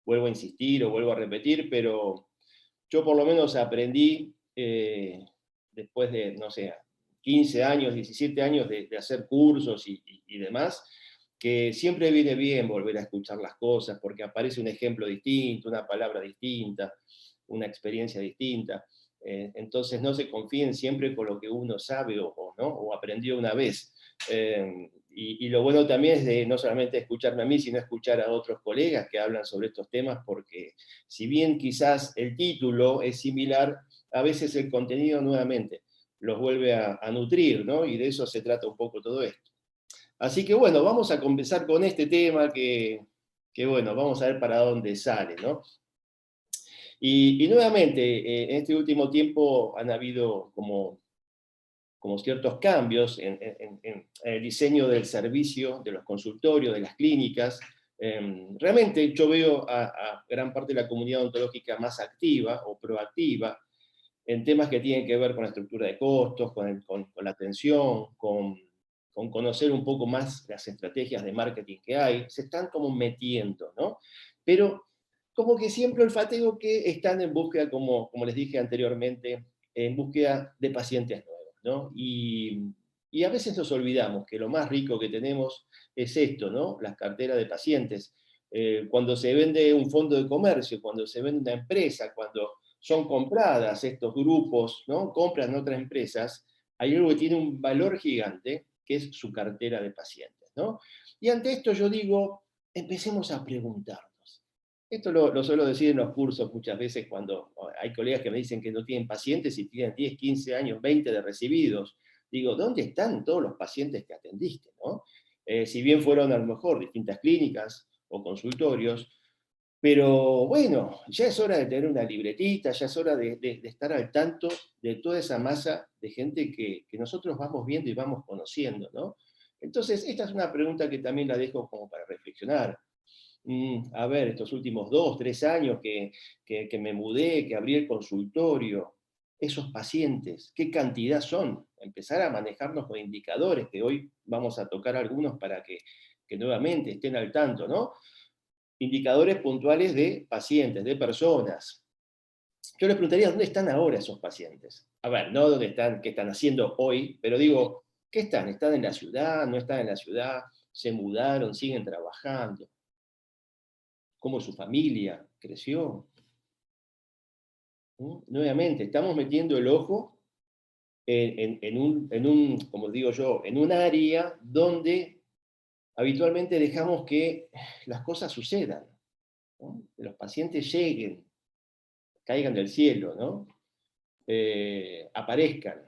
vuelvo a insistir o vuelvo a repetir, pero yo por lo menos aprendí, después de, no sé, 15 años, 17 años de hacer cursos y demás, que siempre viene bien volver a escuchar las cosas, porque aparece un ejemplo distinto, una palabra distinta, una experiencia distinta. Entonces no se confíen siempre con lo que uno sabe ¿no? o aprendió una vez. Y lo bueno también es de no solamente escucharme a mí, sino escuchar a otros colegas que hablan sobre estos temas, porque si bien quizás el título es similar, a veces el contenido nuevamente los vuelve a nutrir, ¿no? Y de eso se trata un poco todo esto. Así que bueno, vamos a comenzar con este tema que bueno, vamos a ver para dónde sale, ¿no? Y nuevamente, en este último tiempo han habido como ciertos cambios en el diseño del servicio, de los consultorios, de las clínicas. Realmente yo veo a gran parte de la comunidad odontológica más activa o proactiva en temas que tienen que ver con la estructura de costos, con la atención, con conocer un poco más las estrategias de marketing que hay, se están como metiendo, ¿no? Pero como que siempre olfateo que están en búsqueda, como les dije anteriormente, en búsqueda de pacientes nuevos, ¿no? Y a veces nos olvidamos que lo más rico que tenemos es esto, ¿no? Las carteras de pacientes. Cuando se vende un fondo de comercio, cuando se vende una empresa, cuando son compradas estos grupos, ¿no? Compran otras empresas, hay algo que tiene un valor gigante, que es su cartera de pacientes, ¿no? Y ante esto yo digo, empecemos a preguntarnos. Esto lo suelo decir en los cursos muchas veces cuando hay colegas que me dicen que no tienen pacientes y tienen 10, 15 años, 20 de recibidos. Digo, ¿dónde están todos los pacientes que atendiste, ¿no? Si bien fueron a lo mejor distintas clínicas o consultorios, pero bueno, ya es hora de tener una libretita, ya es hora de estar al tanto de toda esa masa de gente que nosotros vamos viendo y vamos conociendo, ¿no? Entonces, esta es una pregunta que también la dejo como para reflexionar. A ver, estos últimos 2, 3 años que me mudé, que abrí el consultorio, esos pacientes, ¿qué cantidad son? Empezar a manejarnos con indicadores, que hoy vamos a tocar algunos para que nuevamente estén al tanto, ¿no? Indicadores puntuales de pacientes, de personas. Yo les preguntaría, ¿dónde están ahora esos pacientes? A ver, no dónde están, qué están haciendo hoy, pero digo, ¿qué están? ¿Están en la ciudad? ¿No están en la ciudad? ¿Se mudaron? ¿Siguen trabajando? ¿Cómo su familia creció? Nuevamente, estamos metiendo el ojo como digo yo, en un área donde habitualmente dejamos que las cosas sucedan, ¿no? Que los pacientes lleguen, caigan del cielo, ¿no? Aparezcan.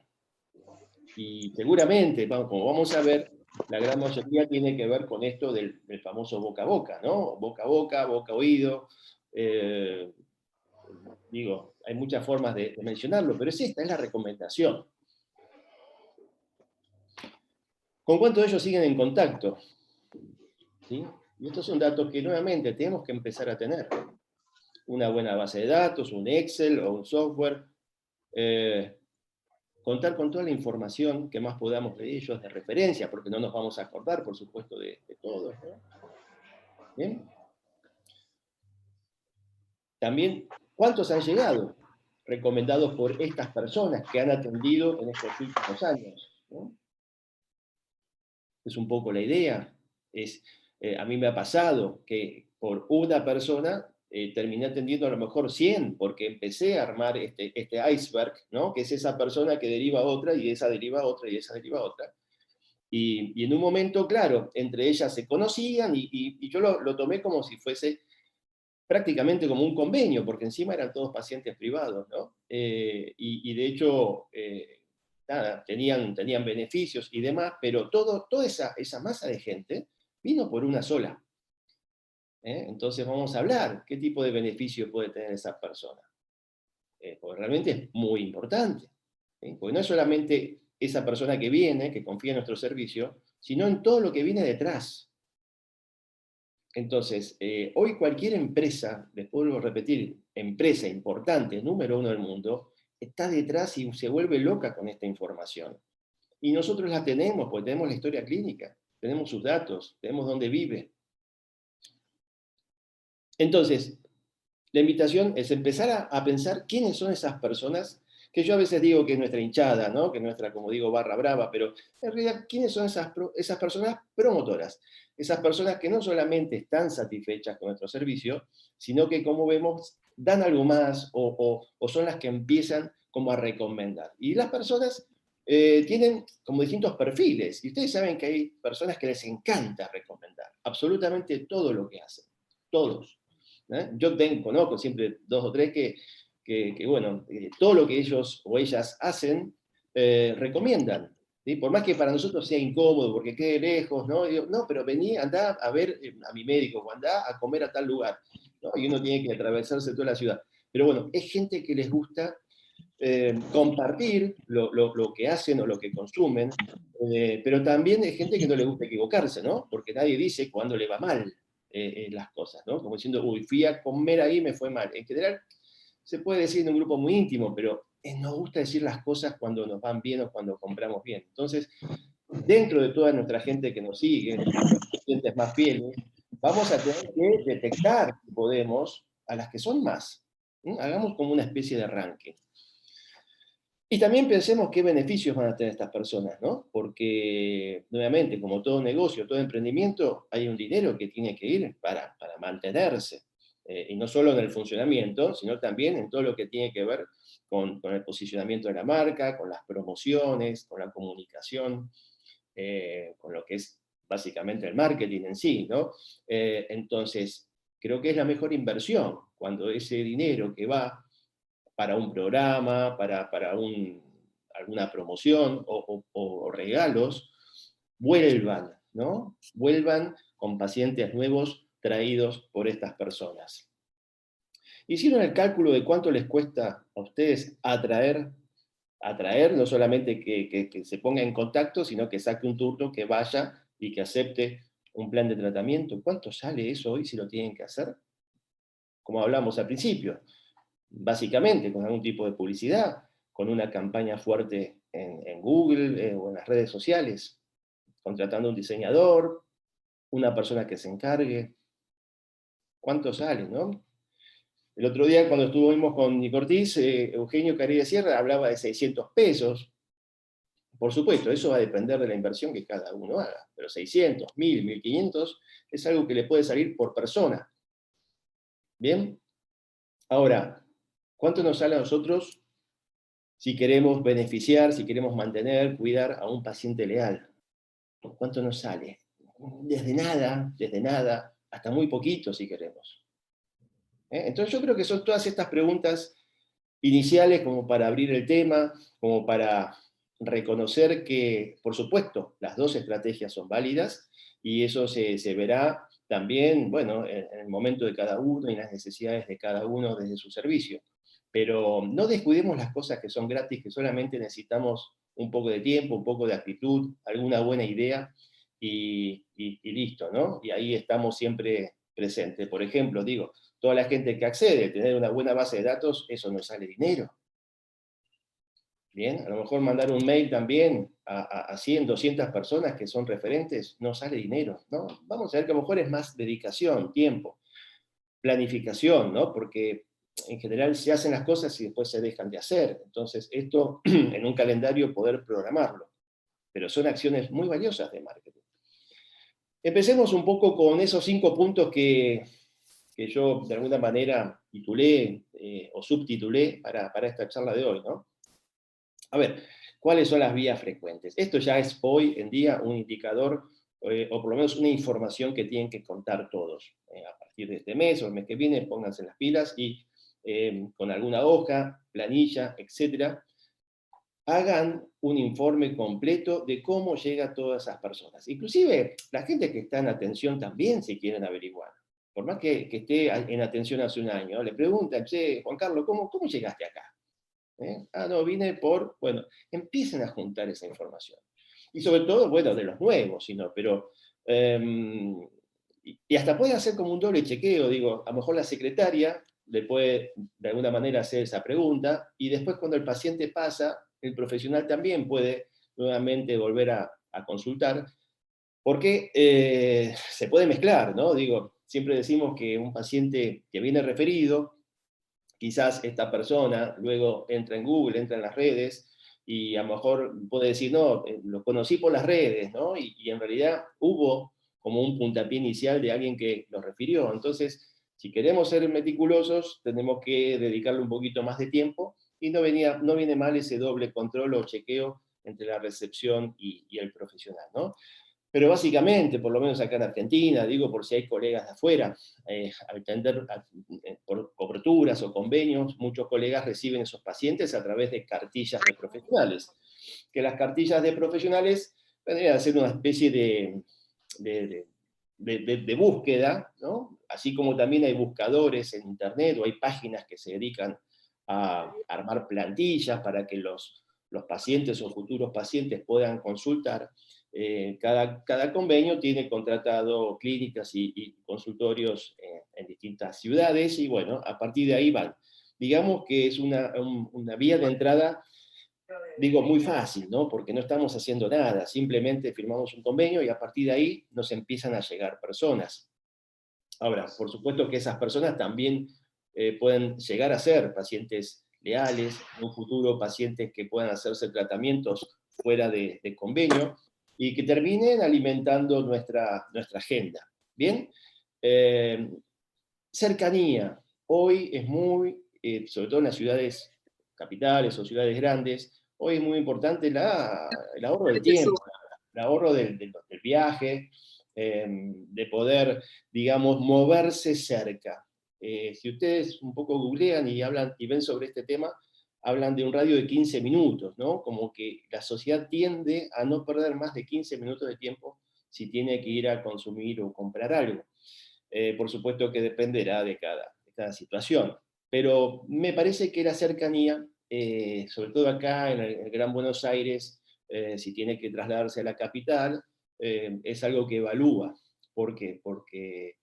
Y seguramente, como vamos a ver, la gran mayoría tiene que ver con esto del famoso boca a boca, ¿no? Boca a boca, boca a oído. eh, Digo, hay muchas formas de mencionarlo, pero esta es la recomendación. ¿Con cuántos de ellos siguen en contacto? ¿Sí? Y estos son datos que nuevamente tenemos que empezar a tener. Una buena base de datos, un Excel o un software. Contar con toda la información que más podamos de ellos, de referencia, porque no nos vamos a acordar, por supuesto, de todos, ¿no? ¿Bien? También, ¿cuántos han llegado recomendados por estas personas que han atendido en estos últimos años? ¿No? Es un poco la idea. A mí me ha pasado que por una persona terminé atendiendo a lo mejor 100, porque empecé a armar este iceberg, ¿no? Que es esa persona que deriva a otra, y esa deriva a otra, y esa deriva a otra. Y en un momento, claro, entre ellas se conocían y yo lo tomé como si fuese prácticamente como un convenio, porque encima eran todos pacientes privados, ¿no? Y de hecho, nada, tenían beneficios y demás, pero toda esa masa de gente vino por una sola. Entonces vamos a hablar, ¿qué tipo de beneficio puede tener esa persona? Porque realmente es muy importante. Porque no es solamente esa persona que viene, que confía en nuestro servicio, sino en todo lo que viene detrás. Entonces, hoy cualquier empresa, les puedo repetir, empresa importante, número uno del mundo, está detrás y se vuelve loca con esta información. Y nosotros la tenemos, porque tenemos la historia clínica, tenemos sus datos, tenemos dónde vive. Entonces, la invitación es empezar a pensar quiénes son esas personas, que yo a veces digo que es nuestra hinchada, ¿no? Que es nuestra, como digo, barra brava, pero en realidad, ¿quiénes son esas personas promotoras? Esas personas que no solamente están satisfechas con nuestro servicio, sino que, como vemos, dan algo más o son las que empiezan como a recomendar. Y las personas tienen como distintos perfiles, y ustedes saben que hay personas que les encanta recomendar absolutamente todo lo que hacen, todos. Yo conozco siempre dos o tres que bueno, todo lo que ellos o ellas hacen, recomiendan. ¿Sí? Por más que para nosotros sea incómodo, porque quede lejos, ¿no? Digo, no, pero vení, andá a ver a mi médico, o andá a comer a tal lugar, ¿no? Y uno tiene que atravesarse toda la ciudad. Pero bueno, es gente que les gusta compartir lo que hacen o lo que consumen, pero también es gente que no le gusta equivocarse, ¿no? Porque nadie dice cuándo le va mal las cosas, ¿no? Como diciendo, uy, fui a comer ahí y me fue mal. En general, se puede decir en un grupo muy íntimo, pero nos gusta decir las cosas cuando nos van bien o cuando compramos bien. Entonces, dentro de toda nuestra gente que nos sigue, nuestros clientes más fieles, vamos a tener que detectar, si podemos, a las que son más. Hagamos como una especie de arranque. Y también pensemos qué beneficios van a tener estas personas, ¿no? Porque, nuevamente, como todo negocio, todo emprendimiento, hay un dinero que tiene que ir para mantenerse. Y no solo en el funcionamiento, sino también en todo lo que tiene que ver con el posicionamiento de la marca, con las promociones, con la comunicación, con lo que es básicamente el marketing en sí, ¿no? Entonces, creo que es la mejor inversión cuando ese dinero que va para un programa, alguna promoción o regalos, vuelvan, ¿no? Vuelvan con pacientes nuevos traídos por estas personas. ¿Hicieron el cálculo de cuánto les cuesta a ustedes atraer no solamente que se ponga en contacto, sino que saque un turno, que vaya y que acepte un plan de tratamiento? ¿Cuánto sale eso hoy si lo tienen que hacer? Como hablamos al principio, básicamente con algún tipo de publicidad, con una campaña fuerte en Google o en las redes sociales, contratando un diseñador, una persona que se encargue. ¿Cuánto sale, no? El otro día cuando estuvimos con Nick Ortiz, Eugenio Carilla Sierra hablaba de 600 pesos. Por supuesto, eso va a depender de la inversión que cada uno haga, pero 600, 1000, 1500 es algo que le puede salir por persona. ¿Bien? Ahora, ¿cuánto nos sale a nosotros si queremos beneficiar, si queremos mantener, cuidar a un paciente leal? ¿Cuánto nos sale? Desde nada, hasta muy poquito si queremos. Entonces yo creo que son todas estas preguntas iniciales como para abrir el tema, como para reconocer que, por supuesto, las dos estrategias son válidas y eso se verá también, bueno, en el momento de cada uno y las necesidades de cada uno desde su servicio. Pero no descuidemos las cosas que son gratis, que solamente necesitamos un poco de tiempo, un poco de actitud, alguna buena idea y listo, ¿no? Y ahí estamos siempre presentes. Por ejemplo, digo, toda la gente que accede a tener una buena base de datos, eso no sale dinero. Bien, a lo mejor mandar un mail también a 100, 200 personas que son referentes, no sale dinero, ¿no? Vamos a ver que a lo mejor es más dedicación, tiempo, planificación, ¿no? Porque en general se hacen las cosas y después se dejan de hacer. Entonces, esto en un calendario poder programarlo. Pero son acciones muy valiosas de marketing. Empecemos un poco con esos 5 puntos que yo de alguna manera titulé o subtitulé para esta charla de hoy, ¿no? A ver, ¿cuáles son las vías frecuentes? Esto ya es hoy en día un indicador, o por lo menos una información que tienen que contar todos. A partir de este mes o el mes que viene, pónganse las pilas y con alguna hoja, planilla, etcétera, hagan un informe completo de cómo llega a todas esas personas. Inclusive la gente que está en atención también si quieren averiguar. Por más que esté en atención hace un año, le preguntan, che, Juan Carlos, ¿cómo llegaste acá? Ah, no, vine por, bueno, empiecen a juntar esa información. Y sobre todo, bueno, de los nuevos, sino, pero, y hasta puede hacer como un doble chequeo, digo, a lo mejor la secretaria le puede de alguna manera hacer esa pregunta, y después cuando el paciente pasa, el profesional también puede nuevamente volver a consultar, porque se puede mezclar, ¿no? Digo, siempre decimos que un paciente que viene referido quizás esta persona luego entra en Google, entra en las redes, y a lo mejor puede decir, no, lo conocí por las redes, ¿no? Y en realidad hubo como un puntapié inicial de alguien que lo refirió. Entonces, si queremos ser meticulosos, tenemos que dedicarle un poquito más de tiempo, y no viene mal ese doble control o chequeo entre la recepción y el profesional, ¿no? Pero básicamente, por lo menos acá en Argentina, digo por si hay colegas de afuera, al tender por coberturas o convenios, muchos colegas reciben esos pacientes a través de cartillas de profesionales, que las cartillas de profesionales vendrían a ser una especie de, de búsqueda, ¿no? Así como también hay buscadores en Internet o hay páginas que se dedican a armar plantillas para que los pacientes o futuros pacientes puedan consultar. Cada convenio tiene contratado clínicas y consultorios en distintas ciudades, y bueno, a partir de ahí van. Digamos que es una vía de entrada, digo, muy fácil, ¿no? Porque no estamos haciendo nada, simplemente firmamos un convenio y a partir de ahí nos empiezan a llegar personas. Ahora, por supuesto que esas personas también pueden llegar a ser pacientes leales, en un futuro pacientes que puedan hacerse tratamientos fuera de convenio y que terminen alimentando nuestra agenda. ¿Bien? Eh, Cercanía. Hoy es muy, sobre todo en las ciudades capitales o ciudades grandes, hoy es muy importante el ahorro del tiempo, el ahorro del viaje, de poder, digamos, moverse cerca. Si ustedes un poco googlean y hablan y ven sobre este tema, hablan de un radio de 15 minutos, ¿no? Como que la sociedad tiende a no perder más de 15 minutos de tiempo si tiene que ir a consumir o comprar algo. Por supuesto que dependerá de cada situación. Pero me parece que la cercanía, sobre todo acá en el Gran Buenos Aires, si tiene que trasladarse a la capital, es algo que evalúa. ¿Por qué? Porque,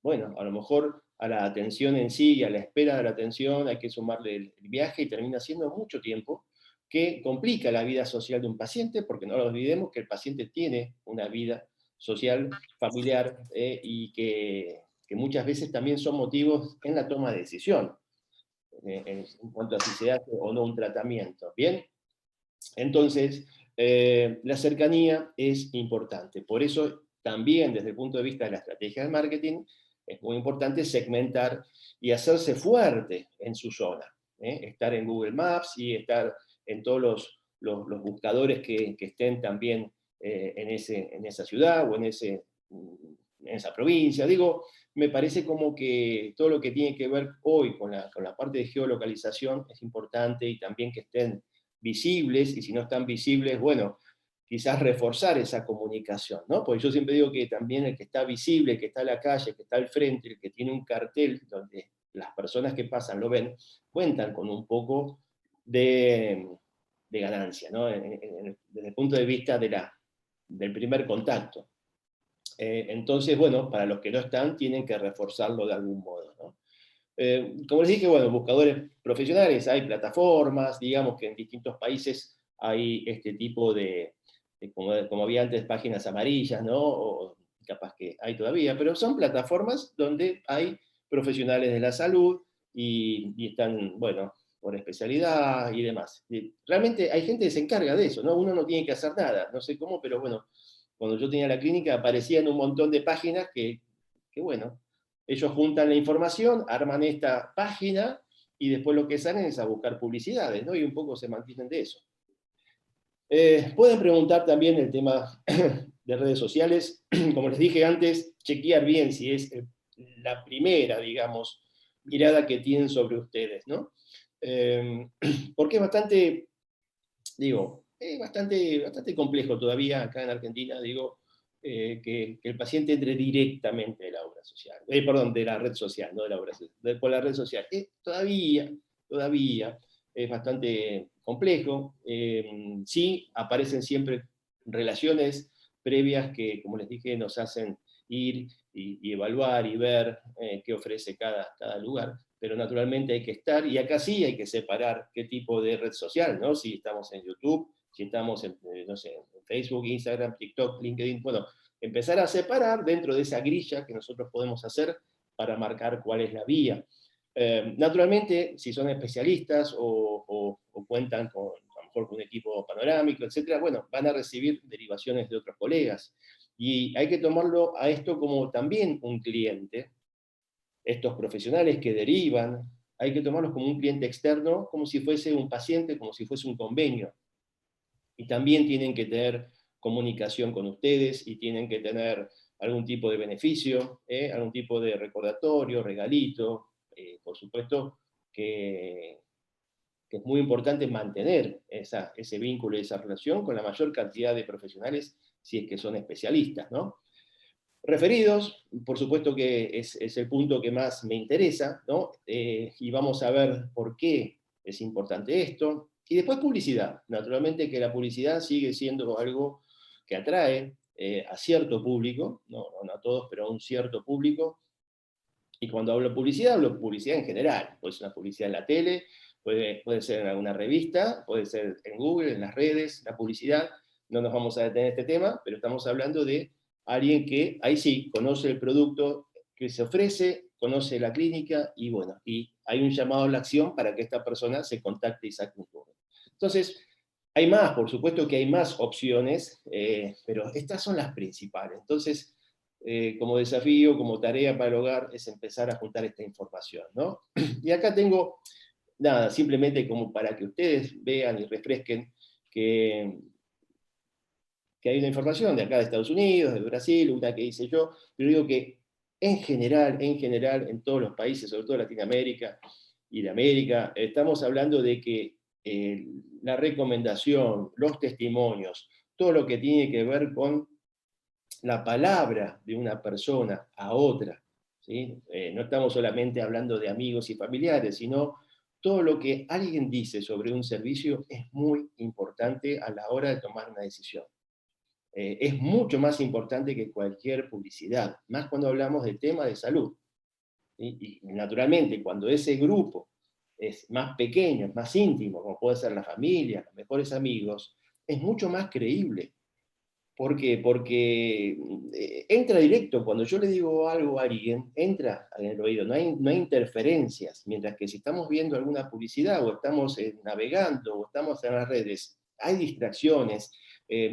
bueno, a lo mejor a la atención en sí y a la espera de la atención hay que sumarle el viaje y termina siendo mucho tiempo que complica la vida social de un paciente, porque no lo olvidemos que el paciente tiene una vida social, familiar, y que muchas veces también son motivos en la toma de decisión, en cuanto a si se hace o no un tratamiento. Bien, entonces, la cercanía es importante. Por eso, también desde el punto de vista de la estrategia de marketing, es muy importante segmentar y hacerse fuerte en su zona. Estar en Google Maps y estar en todos los buscadores que estén también en esa ciudad o en esa provincia. Digo, me parece como que todo lo que tiene que ver hoy con la parte de geolocalización es importante, y también que estén visibles, y si no están visibles, bueno, quizás reforzar esa comunicación, ¿no? Porque yo siempre digo que también el que está visible, el que está en la calle, el que está al frente, el que tiene un cartel donde las personas que pasan lo ven, cuentan con un poco de ganancia, ¿no? Desde el punto de vista del primer contacto. Entonces, bueno, para los que no están, tienen que reforzarlo de algún modo, ¿no? Como les dije, bueno, buscadores profesionales, hay plataformas, digamos que en distintos países hay este tipo como había antes, páginas amarillas, ¿no? O capaz que hay todavía, pero son plataformas donde hay profesionales de la salud y están, bueno, por especialidad y demás. Y realmente hay gente que se encarga de eso, ¿no? Uno no tiene que hacer nada, no sé cómo, pero bueno, cuando yo tenía la clínica aparecían un montón de páginas que bueno, ellos juntan la información, arman esta página y después lo que salen es a buscar publicidades, ¿no? Y un poco se mantienen de eso. Pueden preguntar también el tema de redes sociales. Como les dije antes, chequear bien si es la primera, digamos, mirada que tienen sobre ustedes, ¿no? Porque es bastante, digo, es bastante complejo todavía acá en Argentina, digo, que el paciente entre directamente de la obra social, perdón, de la red social, no de la obra social, por la red social. Todavía es bastante complejo. Sí, aparecen siempre relaciones previas que, como les dije, nos hacen ir y evaluar y ver qué ofrece cada lugar, pero naturalmente hay que estar, y acá sí hay que separar qué tipo de red social, ¿no? Si estamos en YouTube, si estamos en, no sé, en Facebook, Instagram, TikTok, LinkedIn, bueno, empezar a separar dentro de esa grilla que nosotros podemos hacer para marcar cuál es la vía. Naturalmente, si son especialistas o cuentan con, a lo mejor con un equipo panorámico, etcétera, bueno, van a recibir derivaciones de otros colegas. Y hay que tomarlo a esto como también un cliente. Estos profesionales que derivan, hay que tomarlos como un cliente externo, como si fuese un paciente, como si fuese un convenio. Y también tienen que tener comunicación con ustedes y tienen que tener algún tipo de beneficio, algún tipo de recordatorio, regalito. Por supuesto que es muy importante mantener ese vínculo y esa relación con la mayor cantidad de profesionales, si es que son especialistas, ¿no? Referidos, por supuesto que es el punto que más me interesa, ¿no? Y vamos a ver por qué es importante esto. Y después publicidad. Naturalmente que la publicidad sigue siendo algo que atrae a cierto público, no a todos, pero a un cierto público. Y cuando hablo publicidad en general. Puede ser una publicidad en la tele, puede ser en alguna revista, puede ser en Google, en las redes, la publicidad. No nos vamos a detener en este tema, pero estamos hablando de alguien que, ahí sí, conoce el producto que se ofrece, conoce la clínica, y bueno, y hay un llamado a la acción para que esta persona se contacte y saque un turno. Entonces, hay más, por supuesto que hay más opciones, pero estas son las principales. Entonces, como desafío, como tarea para el hogar, es empezar a juntar esta información, ¿no? Y acá tengo, nada, simplemente como para que ustedes vean y refresquen que, que hay una información de acá de Estados Unidos, de Brasil, una que hice yo, pero digo que en general, en todos los países, sobre todo Latinoamérica y de América, estamos hablando de que la recomendación, los testimonios, todo lo que tiene que ver con la palabra de una persona a otra, ¿sí? No estamos solamente hablando de amigos y familiares, sino todo lo que alguien dice sobre un servicio es muy importante a la hora de tomar una decisión. Es mucho más importante que cualquier publicidad, más cuando hablamos de temas de salud. ¿Sí? Y naturalmente, cuando ese grupo es más pequeño, es más íntimo, como puede ser la familia, los mejores amigos, es mucho más creíble. ¿Por qué? Porque entra directo, cuando yo le digo algo a alguien, entra en el oído, no hay interferencias, mientras que si estamos viendo alguna publicidad o estamos navegando o estamos en las redes, hay distracciones,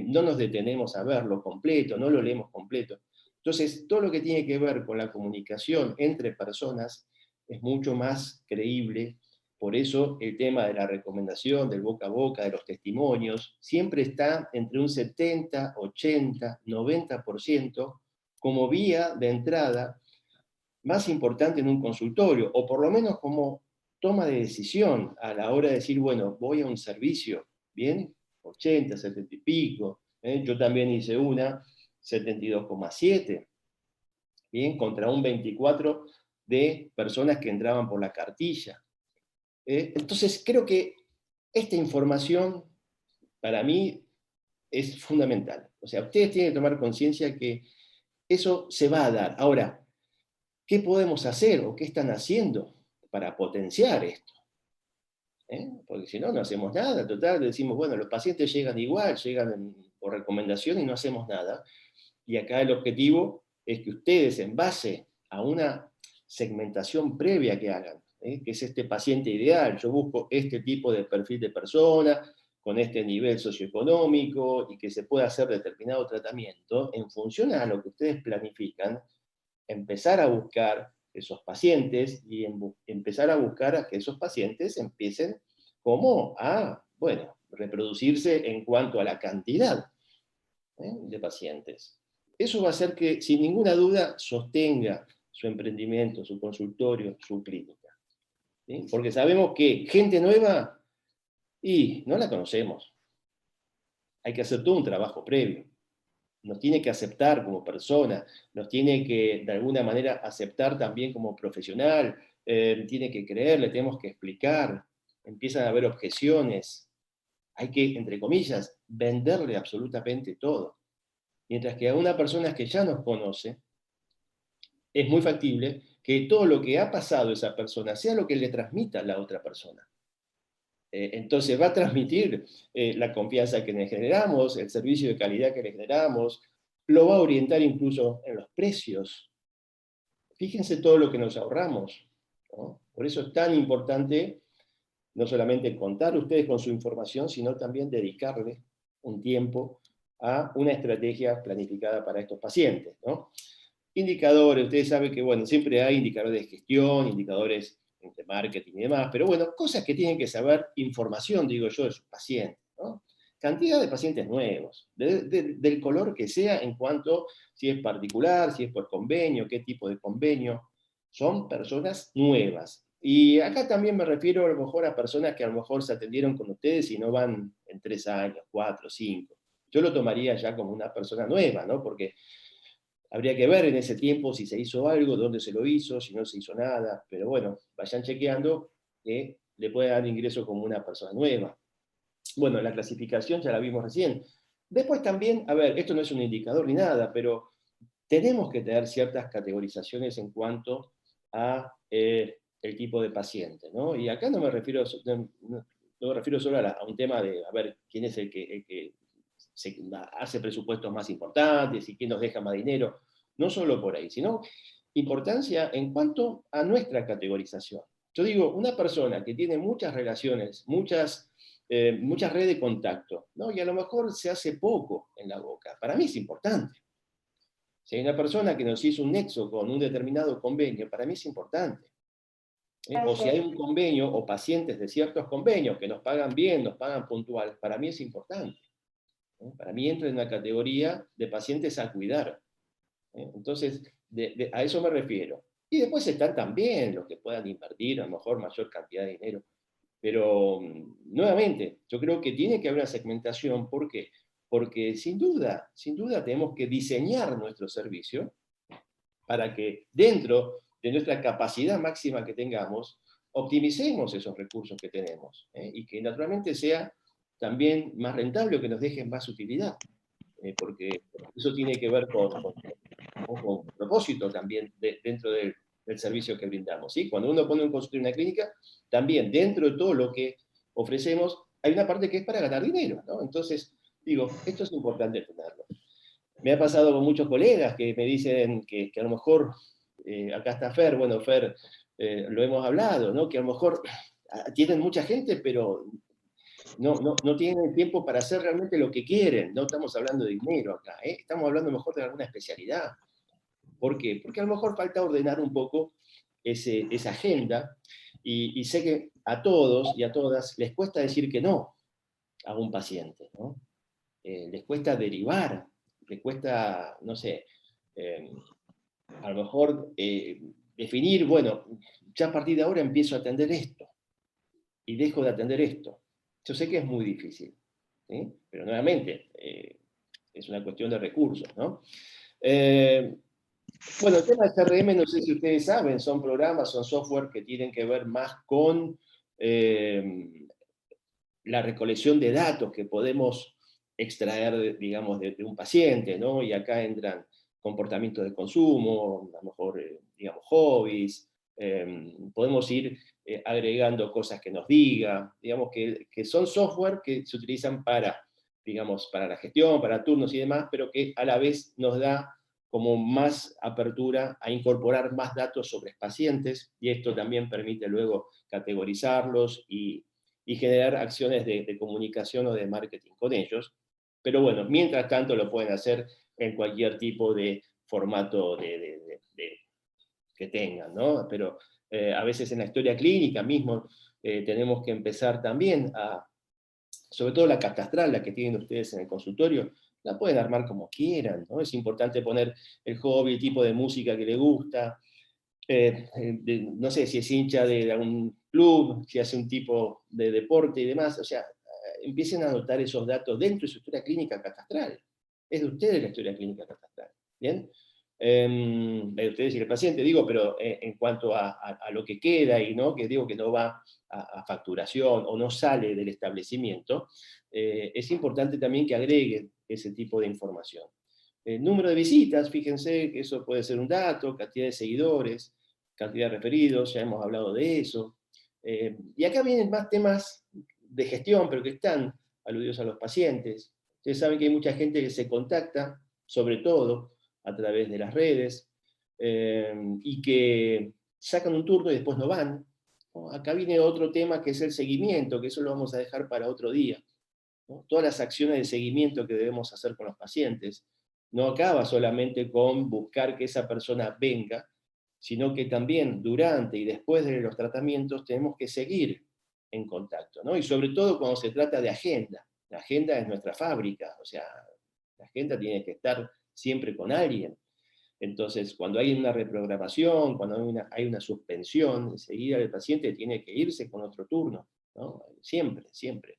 no nos detenemos a verlo completo, no lo leemos completo. Entonces, todo lo que tiene que ver con la comunicación entre personas es mucho más creíble. Por eso el tema de la recomendación, del boca a boca, de los testimonios, siempre está entre un 70, 80, 90% como vía de entrada más importante en un consultorio, o por lo menos como toma de decisión a la hora de decir, bueno, voy a un servicio, ¿bien? 80, 70 y pico. Yo también hice una, 72,7, ¿bien? Contra un 24 de personas que entraban por la cartilla. Entonces, creo que esta información para mí es fundamental. O sea, ustedes tienen que tomar conciencia que eso se va a dar. Ahora, ¿qué podemos hacer o qué están haciendo para potenciar esto? Porque si no, no hacemos nada. Total, decimos, bueno, los pacientes llegan igual, llegan por recomendación y no hacemos nada. Y acá el objetivo es que ustedes, en base a una segmentación previa que hagan, que es este paciente ideal, yo busco este tipo de perfil de persona, con este nivel socioeconómico, y que se pueda hacer determinado tratamiento, en función a lo que ustedes planifican, empezar a buscar esos pacientes y empezar a buscar a que esos pacientes empiecen como a, bueno, reproducirse en cuanto a la cantidad de pacientes. Eso va a hacer que, sin ninguna duda, sostenga su emprendimiento, su consultorio, su clínica. ¿Sí? Porque sabemos que gente nueva, y no la conocemos. Hay que hacer todo un trabajo previo. Nos tiene que aceptar como persona, nos tiene que, de alguna manera, aceptar también como profesional, tiene que creer, le tenemos que explicar, empiezan a haber objeciones. Hay que, entre comillas, venderle absolutamente todo. Mientras que a una persona que ya nos conoce, es muy factible que todo lo que ha pasado a esa persona sea lo que le transmita a la otra persona. Entonces va a transmitir la confianza que le generamos, el servicio de calidad que le generamos, lo va a orientar incluso en los precios. Fíjense todo lo que nos ahorramos. ¿no? Por eso es tan importante no solamente contar ustedes con su información, sino también dedicarle un tiempo a una estrategia planificada para estos pacientes, ¿no? Indicadores, ustedes saben que, bueno, siempre hay indicadores de gestión, indicadores de marketing y demás, pero bueno, cosas que tienen que saber, información, digo yo, de sus pacientes, ¿no? Cantidad de pacientes nuevos, del color que sea, en cuanto si es particular, si es por convenio, qué tipo de convenio, son personas nuevas. Y acá también me refiero a lo mejor a personas que a lo mejor se atendieron con ustedes y no van en 3 años, 4, 5. Yo lo tomaría ya como una persona nueva, ¿no? Porque habría que ver en ese tiempo si se hizo algo, dónde se lo hizo, si no se hizo nada, pero bueno, vayan chequeando que le puede dar ingreso como una persona nueva. Bueno, la clasificación ya la vimos recién. Después también, a ver, esto no es un indicador ni nada, pero tenemos que tener ciertas categorizaciones en cuanto a el tipo de paciente, ¿no? Y acá no me refiero, no me refiero solo a un tema de, a ver, quién es el que hace presupuestos más importantes y quién nos deja más dinero, no solo por ahí, sino importancia en cuanto a nuestra categorización. Yo digo, una persona que tiene muchas relaciones, muchas redes de contacto, ¿no? Y a lo mejor se hace poco en la boca, para mí es importante. Si hay una persona que nos hizo un nexo con un determinado convenio, para mí es importante. O si hay un convenio o pacientes de ciertos convenios que nos pagan bien, nos pagan puntual, para mí es importante. Para mí entra en una categoría de pacientes a cuidar. Entonces, a eso me refiero. Y después están también los que puedan invertir a lo mejor mayor cantidad de dinero. Pero, nuevamente, yo creo que tiene que haber una segmentación. ¿Por qué? Porque sin duda tenemos que diseñar nuestro servicio para que dentro de nuestra capacidad máxima que tengamos, optimicemos esos recursos que tenemos, y que naturalmente sea también más rentable o que nos dejen más utilidad, porque eso tiene que ver con propósito también dentro del servicio que brindamos. ¿Sí? Cuando uno pone un consultorio en una clínica, también dentro de todo lo que ofrecemos, hay una parte que es para ganar dinero, ¿no? Entonces, digo, esto es importante tenerlo. Me ha pasado con muchos colegas que me dicen que a lo mejor, acá está Fer, bueno, Fer, lo hemos hablado, ¿no? Que a lo mejor tienen mucha gente, pero no tienen el tiempo para hacer realmente lo que quieren. No estamos hablando de dinero acá, ¿eh? Estamos hablando mejor de alguna especialidad. ¿Por qué? Porque a lo mejor falta ordenar un poco esa agenda, y sé que a todos y a todas les cuesta decir que no a un paciente, ¿no? Les cuesta derivar, les cuesta, no sé, eh, a lo mejor definir, bueno, ya a partir de ahora empiezo a atender esto y dejo de atender esto. Yo sé que es muy difícil, ¿sí? Pero nuevamente es una cuestión de recursos, ¿no? Bueno, el tema de CRM, no sé si ustedes saben, son programas, son software que tienen que ver más con la recolección de datos que podemos extraer, digamos, de un paciente, ¿no? Y acá entran comportamientos de consumo, a lo mejor, digamos, hobbies, podemos ir agregando cosas que nos diga, digamos, que son software que se utilizan para, digamos, para la gestión, para turnos y demás, pero que a la vez nos da como más apertura a incorporar más datos sobre pacientes, y esto también permite luego categorizarlos y generar acciones de comunicación o de marketing con ellos. Pero bueno, mientras tanto lo pueden hacer en cualquier tipo de formato que tengan, ¿no? Pero a veces en la historia clínica mismo tenemos que empezar también sobre todo la catastral, la que tienen ustedes en el consultorio, la pueden armar como quieran, ¿no? Es importante poner el hobby, el tipo de música que le gusta, no sé si es hincha de algún club, si hace un tipo de deporte y demás, o sea, empiecen a anotar esos datos dentro de su historia clínica catastral. Es de ustedes la historia clínica catastral, ¿bien? De ustedes y el paciente, digo, pero en cuanto a lo que queda y no, que digo que no va a facturación o no sale del establecimiento, es importante también que agreguen ese tipo de información. El número de visitas, fíjense que eso puede ser un dato, cantidad de seguidores, cantidad de referidos, ya hemos hablado de eso. Y acá vienen más temas de gestión, pero que están aludidos a los pacientes. Ustedes saben que hay mucha gente que se contacta, sobre todo a través de las redes, y que sacan un turno y después no van. ¿No? Acá viene otro tema que es el seguimiento, que eso lo vamos a dejar para otro día. ¿No? Todas las acciones de seguimiento que debemos hacer con los pacientes no acaba solamente con buscar que esa persona venga, sino que también durante y después de los tratamientos tenemos que seguir en contacto, ¿no? Y sobre todo cuando se trata de agenda. La agenda es nuestra fábrica, o sea, la agenda tiene que estar siempre con alguien. Entonces, cuando hay una reprogramación, cuando hay una suspensión, enseguida el paciente tiene que irse con otro turno, ¿no? Siempre, siempre.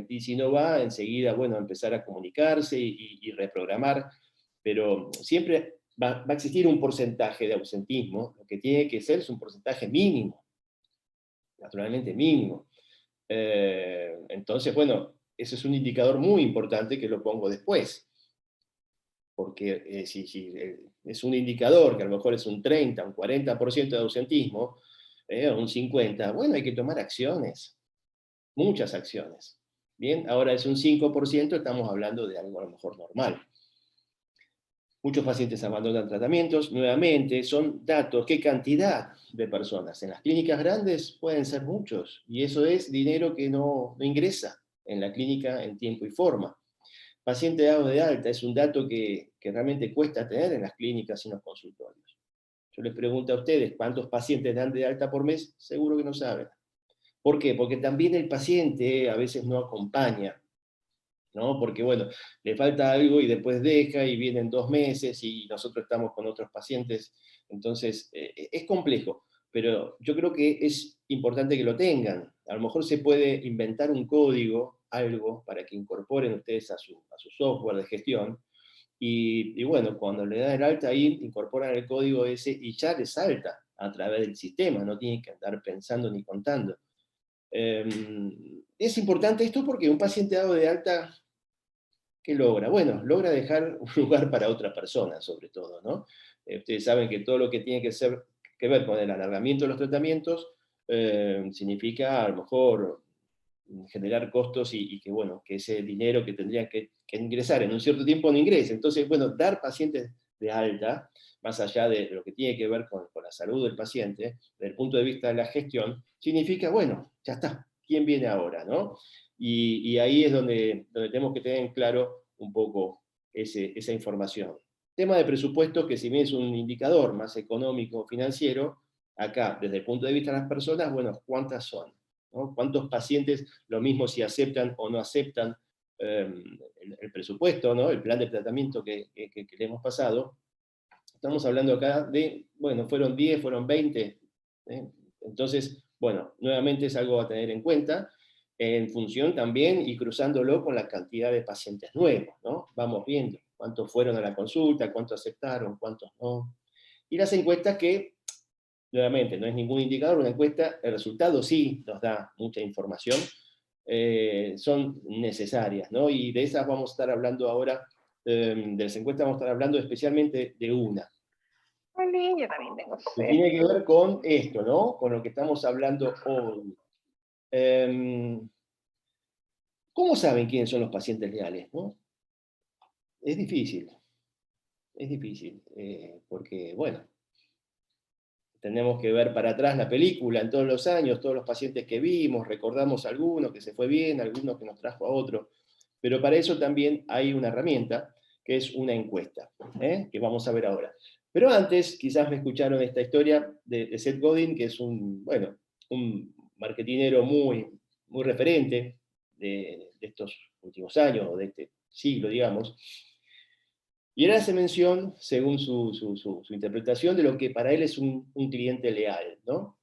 Y si no va, enseguida, bueno, empezar a comunicarse y reprogramar, pero siempre va a existir un porcentaje de ausentismo, lo que tiene que ser es un porcentaje mínimo, naturalmente mínimo. Entonces, bueno, ese es un indicador muy importante que lo pongo después, porque si es un indicador que a lo mejor es un 30, un 40% de ausentismo, un 50%, bueno, hay que tomar acciones, muchas acciones. Bien, ahora es un 5%, estamos hablando de algo a lo mejor normal. Muchos pacientes abandonan tratamientos, nuevamente, son datos, ¿qué cantidad de personas? En las clínicas grandes pueden ser muchos, y eso es dinero que no ingresa en la clínica en tiempo y forma. Paciente dado de alta es un dato que realmente cuesta tener en las clínicas y en los consultorios. Yo les pregunto a ustedes, ¿cuántos pacientes dan de alta por mes? Seguro que no saben. ¿Por qué? Porque también el paciente a veces no acompaña, ¿no? Porque, bueno, le falta algo y después deja y vienen 2 meses y nosotros estamos con otros pacientes. Entonces, es complejo, pero yo creo que es importante que lo tengan. A lo mejor se puede inventar un código, algo, para que incorporen ustedes a su software de gestión. Y bueno, cuando le dan el alta ahí, incorporan el código ese y ya les salta a través del sistema, no tienen que andar pensando ni contando. Es importante esto porque un paciente dado de alta, ¿qué logra? Bueno, logra dejar un lugar para otra persona, sobre todo, ¿no? Ustedes saben que todo lo que tiene que ver con el alargamiento de los tratamientos significa a lo mejor generar costos y que, bueno, que ese dinero que tendrían que ingresar en un cierto tiempo no ingrese. Entonces, bueno, dar pacientes de alta, más allá de lo que tiene que ver con la salud del paciente, desde el punto de vista de la gestión, significa, bueno, ya está, ¿quién viene ahora? ¿No? Y ahí es donde tenemos que tener en claro un poco esa información. Tema de presupuestos, que si bien es un indicador más económico, financiero, acá, desde el punto de vista de las personas, bueno, ¿cuántas son? ¿No? ¿Cuántos pacientes, lo mismo si aceptan o no aceptan el presupuesto, ¿no? El plan de tratamiento que le hemos pasado? Estamos hablando acá de, bueno, fueron 10, fueron 20. ¿Eh? Entonces, bueno, nuevamente es algo a tener en cuenta, en función también y cruzándolo con la cantidad de pacientes nuevos, ¿no? Vamos viendo cuántos fueron a la consulta, cuántos aceptaron, cuántos no. Y las encuestas que, nuevamente, no es ningún indicador, una encuesta, el resultado sí nos da mucha información, son necesarias, ¿no? Y de esas vamos a estar hablando ahora, de las encuestas vamos a estar hablando especialmente de una, Oli, yo también tengo que sed. tiene que ver con esto, ¿no? Con lo que estamos hablando hoy. Em, ¿Cómo saben quiénes son los pacientes leales, no? Es difícil, porque, bueno, tenemos que ver para atrás la película en todos los años, todos los pacientes que vimos, recordamos algunos que se fue bien, algunos que nos trajo a otro, pero para eso también hay una herramienta, que es una encuesta, que vamos a ver ahora. Pero antes, quizás me escucharon esta historia de Seth Godin, que es bueno, un marketinero muy referente de estos últimos años, o de este siglo, digamos, y él hace mención, según su interpretación, de lo que para él es un cliente leal, ¿no?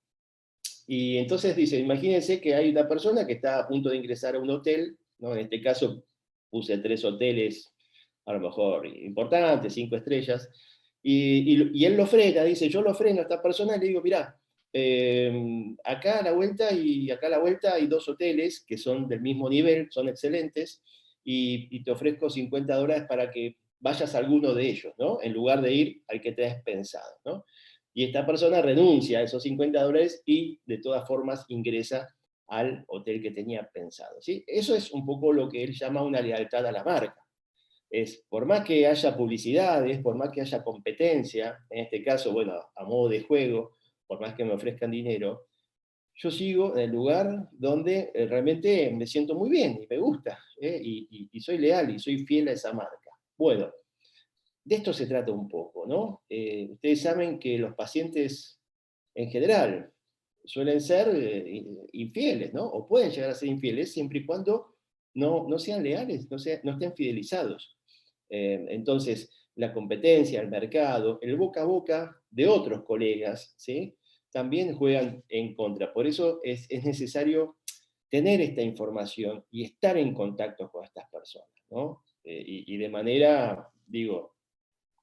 Y entonces dice, imagínense que hay una persona que está a punto de ingresar a un hotel, ¿no? En este caso puse 3 hoteles, a lo mejor importantes, 5 estrellas, y él lo frena, dice, yo lo freno a esta persona y le digo, mirá, acá a la vuelta y acá a la vuelta hay 2 hoteles que son del mismo nivel, son excelentes, y te ofrezco $50 para que vayas a alguno de ellos, ¿no? En lugar de ir al que te has pensado, ¿no? Y esta persona renuncia a esos $50 y de todas formas ingresa al hotel que tenía pensado, ¿sí? Eso es un poco lo que él llama una lealtad a la marca. Es, por más que haya publicidades, por más que haya competencia, en este caso, bueno, a modo de juego, por más que me ofrezcan dinero, yo sigo en el lugar donde realmente me siento muy bien y me gusta, y soy leal y soy fiel a esa marca. Bueno, de esto se trata un poco, ¿no? Ustedes saben que los pacientes en general suelen ser infieles, ¿no? O pueden llegar a ser infieles siempre y cuando no sean leales, no estén fidelizados. Entonces, la competencia, el mercado, el boca a boca de otros colegas, ¿sí? También juegan en contra. Por eso es necesario tener esta información y estar en contacto con estas personas, ¿no? Y de manera, digo,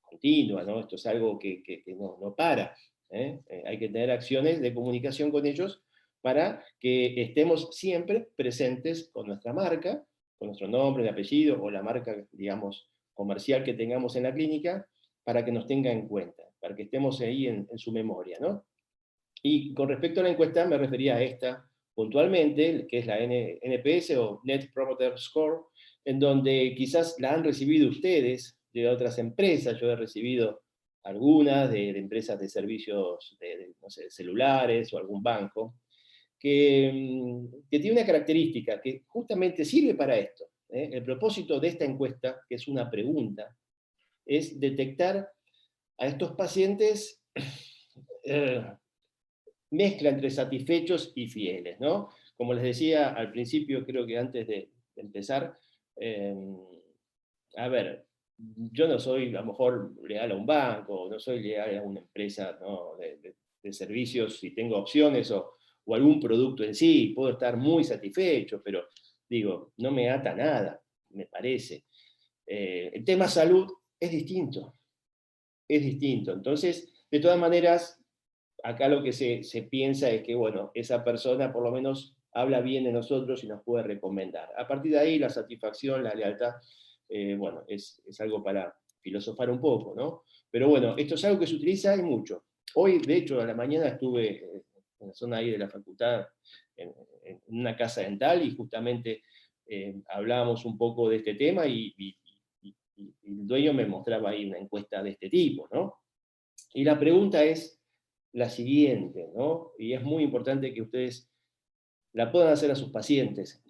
continua, ¿no? Esto es algo que no para. Hay que tener acciones de comunicación con ellos para que estemos siempre presentes con nuestra marca, con nuestro nombre, el apellido o la marca, digamos, comercial que tengamos en la clínica, para que nos tenga en cuenta, para que estemos ahí en su memoria, ¿no? Y con respecto a la encuesta me refería a esta puntualmente, que es la NPS o Net Promoter Score, en donde quizás la han recibido ustedes de otras empresas. Yo he recibido algunas de empresas de servicios no sé, celulares o algún banco, que tiene una característica que justamente sirve para esto. El propósito de esta encuesta, que es una pregunta, es detectar a estos pacientes eh, mezcla entre satisfechos y fieles, ¿no? Como les decía al principio, creo que antes de empezar, eh, a ver, yo no soy a lo mejor leal a un banco, no soy leal a una empresa, ¿no? de servicios, si tengo opciones o algún producto en sí, puedo estar muy satisfecho, pero digo, no me ata nada, me parece. El tema salud es distinto, es distinto. Entonces, de todas maneras, acá lo que se piensa es que, bueno, esa persona por lo menos habla bien de nosotros y nos puede recomendar. A partir de ahí, la satisfacción, la lealtad, bueno, es algo para filosofar un poco, ¿no? Pero bueno, esto es algo que se utiliza y mucho. Hoy, de hecho, a la mañana estuve en la zona ahí de la facultad, en una casa dental, y justamente hablábamos un poco de este tema y el dueño me mostraba ahí una encuesta de este tipo, ¿no? Y la pregunta es la siguiente, ¿no? Y es muy importante que ustedes la puedan hacer a sus pacientes.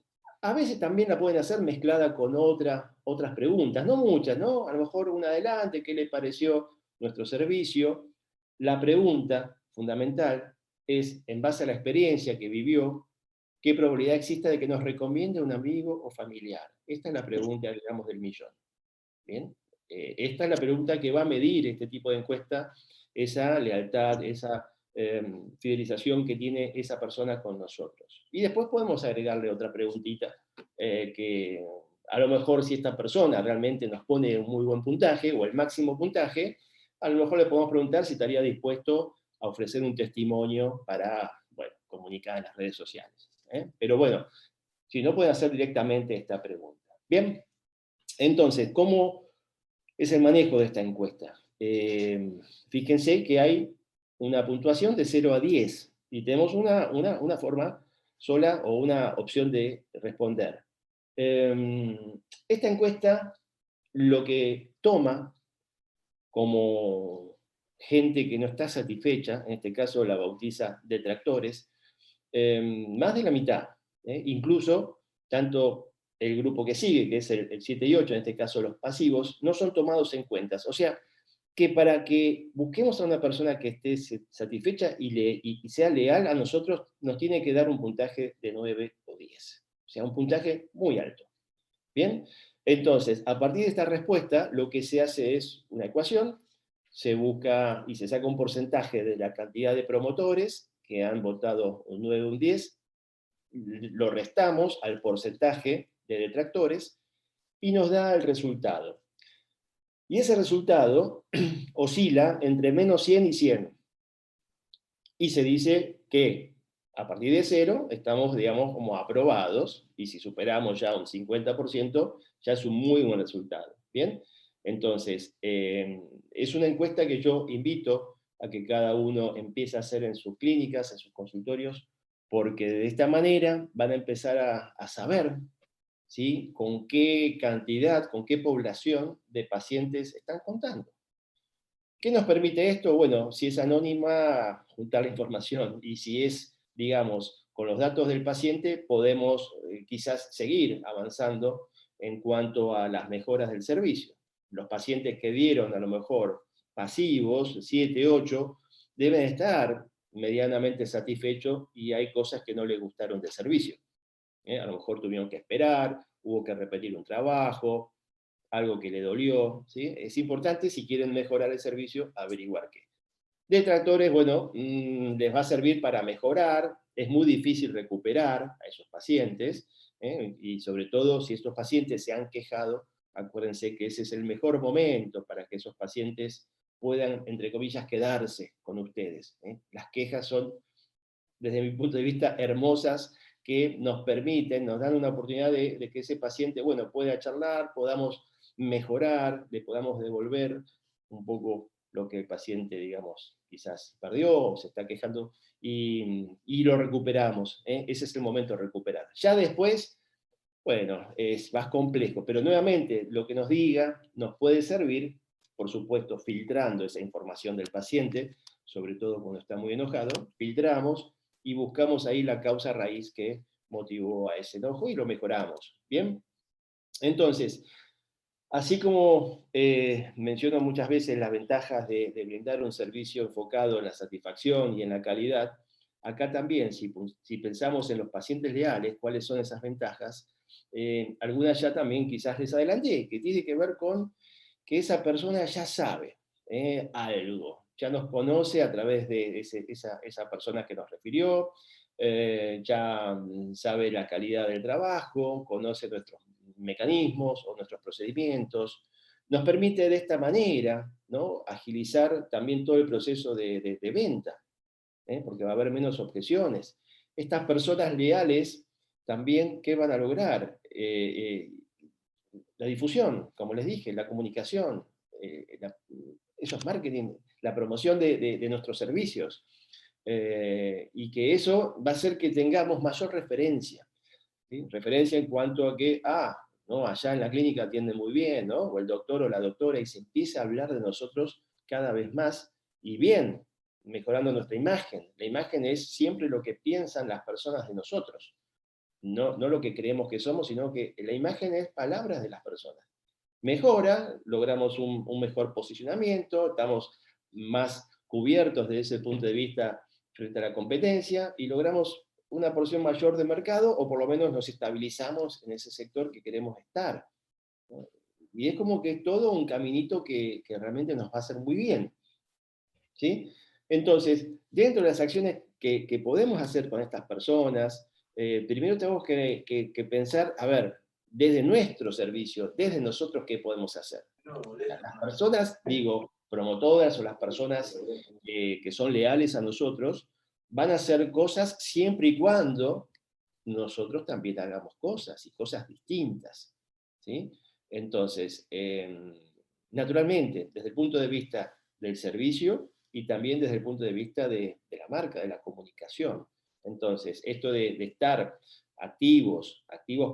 A veces también la pueden hacer mezclada con otras preguntas, no muchas, ¿no? A lo mejor una adelante, ¿qué le pareció nuestro servicio? La pregunta fundamental es, en base a la experiencia que vivió, ¿qué probabilidad existe de que nos recomiende un amigo o familiar? Esta es la pregunta, digamos, del millón. ¿Bien? Esta es la pregunta que va a medir este tipo de encuesta, esa lealtad, esa fidelización que tiene esa persona con nosotros. Y después podemos agregarle otra preguntita, que a lo mejor si esta persona realmente nos pone un muy buen puntaje o el máximo puntaje, a lo mejor le podemos preguntar si estaría dispuesto a ofrecer un testimonio para, bueno, comunicar en las redes sociales. Pero bueno, si no, pueden hacer directamente esta pregunta. Bien, entonces, ¿cómo es el manejo de esta encuesta? Fíjense que hay una puntuación de 0 a 10 y tenemos una forma sola o una opción de responder. Esta encuesta lo que toma como gente que no está satisfecha, en este caso la bautiza detractores, más de la mitad, incluso tanto el grupo que sigue, que es el 7 y 8, en este caso los pasivos, no son tomados en cuenta. O sea, que para que busquemos a una persona que esté satisfecha y sea leal a nosotros, nos tiene que dar un puntaje de 9 o 10. O sea, un puntaje muy alto. ¿Bien? Entonces, a partir de esta respuesta, lo que se hace es una ecuación, se busca y se saca un porcentaje de la cantidad de promotores que han votado un 9 o un 10, lo restamos al porcentaje de detractores y nos da el resultado. Y ese resultado oscila entre menos 100 y 100. Y se dice que a partir de 0 estamos, digamos, como aprobados, y si superamos ya un 50%, ya es un muy buen resultado. ¿Bien? Entonces, es una encuesta que yo invito a que cada uno empiece a hacer en sus clínicas, en sus consultorios, porque de esta manera van a empezar a saber, ¿sí?, con qué cantidad, con qué población de pacientes están contando. ¿Qué nos permite esto? Bueno, si es anónima, juntar la información, y si es, digamos, con los datos del paciente, podemos quizás seguir avanzando en cuanto a las mejoras del servicio. Los pacientes que dieron a lo mejor pasivos, 7, 8, deben estar medianamente satisfechos y hay cosas que no les gustaron del servicio. A lo mejor tuvieron que esperar, hubo que repetir un trabajo, algo que le dolió, ¿sí? Es importante, si quieren mejorar el servicio, averiguar qué. Detractores, bueno, les va a servir para mejorar, es muy difícil recuperar a esos pacientes, y sobre todo si estos pacientes se han quejado, acuérdense que ese es el mejor momento para que esos pacientes puedan, entre comillas, quedarse con ustedes. Las quejas son, desde mi punto de vista, hermosas, que nos permiten, nos dan una oportunidad de que ese paciente, bueno, pueda charlar, podamos mejorar, le podamos devolver un poco lo que el paciente, digamos, quizás perdió o se está quejando, y lo recuperamos. Ese es el momento de recuperar. Ya después, bueno, es más complejo, pero nuevamente lo que nos diga nos puede servir, por supuesto, filtrando esa información del paciente, sobre todo cuando está muy enojado, filtramos y buscamos ahí la causa raíz que motivó a ese enojo y lo mejoramos. ¿Bien? Entonces, así como menciono muchas veces las ventajas de brindar un servicio enfocado en la satisfacción y en la calidad, acá también, si pensamos en los pacientes leales, cuáles son esas ventajas, algunas ya también quizás les adelanté, que tiene que ver con que esa persona ya sabe algo, ya nos conoce a través de esa persona que nos refirió, ya sabe la calidad del trabajo, conoce nuestros mecanismos o nuestros procedimientos. Nos permite de esta manera, ¿no?, agilizar también todo el proceso de venta, porque va a haber menos objeciones. Estas personas leales también, ¿qué van a lograr? La difusión, como les dije, la comunicación, esos marketing, la promoción de nuestros servicios, y que eso va a hacer que tengamos mayor referencia. ¿Sí? Referencia en cuanto a que, ¿no?, allá en la clínica atienden muy bien, ¿no?, o el doctor o la doctora, y se empieza a hablar de nosotros cada vez más, y bien, mejorando nuestra imagen. La imagen es siempre lo que piensan las personas de nosotros, no lo que creemos que somos, sino que la imagen es palabras de las personas. Mejora, logramos un mejor posicionamiento, estamos más cubiertos desde ese punto de vista frente a la competencia, y logramos una porción mayor de mercado, o por lo menos nos estabilizamos en ese sector que queremos estar, ¿no? Y es como que es todo un caminito que realmente nos va a hacer muy bien, ¿sí? Entonces, dentro de las acciones que podemos hacer con estas personas, primero tenemos que pensar, a ver, desde nuestro servicio, desde nosotros, ¿qué podemos hacer? Las personas, digo, promotoras o las personas que son leales a nosotros, van a hacer cosas siempre y cuando nosotros también hagamos cosas, y cosas distintas, ¿sí? Entonces, naturalmente, desde el punto de vista del servicio y también desde el punto de vista de la marca, de la comunicación. Entonces, esto de estar activos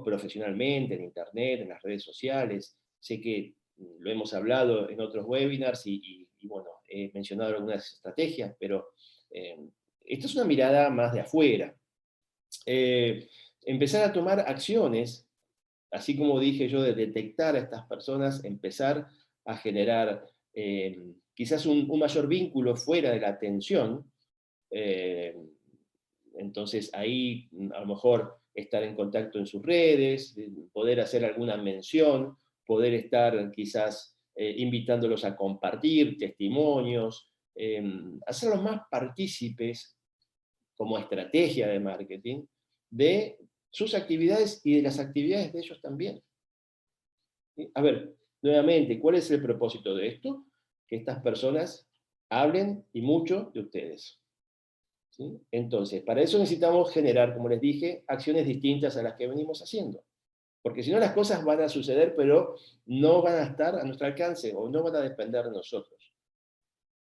profesionalmente en Internet, en las redes sociales, sé que lo hemos hablado en otros webinars y bueno, he mencionado algunas estrategias, pero eh, esto es una mirada más de afuera. Empezar a tomar acciones, así como dije yo, de detectar a estas personas, empezar a generar quizás un mayor vínculo fuera de la atención. eh, entonces ahí a lo mejor estar en contacto en sus redes, poder hacer alguna mención, poder estar quizás invitándolos a compartir testimonios, hacerlos más partícipes como estrategia de marketing de sus actividades y de las actividades de ellos también. ¿Sí? A ver, nuevamente, ¿cuál es el propósito de esto? Que estas personas hablen y mucho de ustedes. ¿Sí? Entonces, para eso necesitamos generar, como les dije, acciones distintas a las que venimos haciendo. Porque si no, las cosas van a suceder, pero no van a estar a nuestro alcance o no van a depender de nosotros.